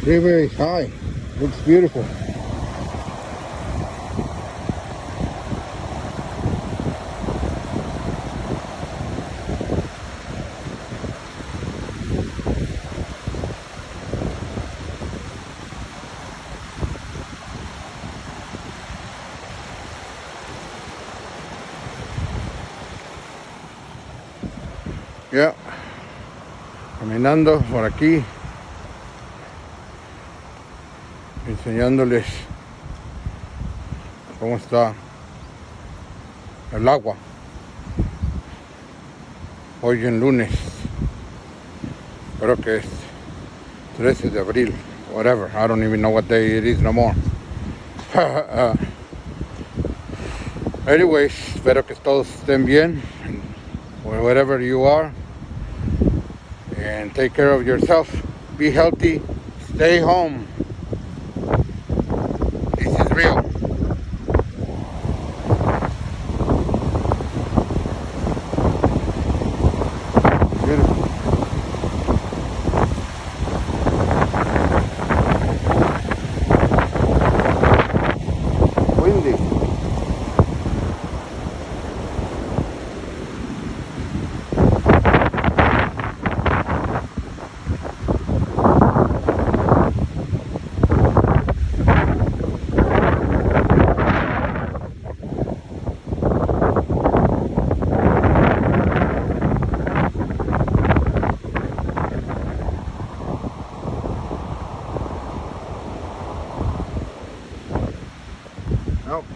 Very, very high. Looks beautiful. Ya, caminando por aquí, enseñándoles cómo está el agua. Hoy en lunes, creo que es 13 de abril, whatever, I don't even know what day it is no more. Anyways, espero que todos estén bien, wherever you are. And take care of yourself. Be healthy. Stay home. This is real. Beautiful. Windy. Nope.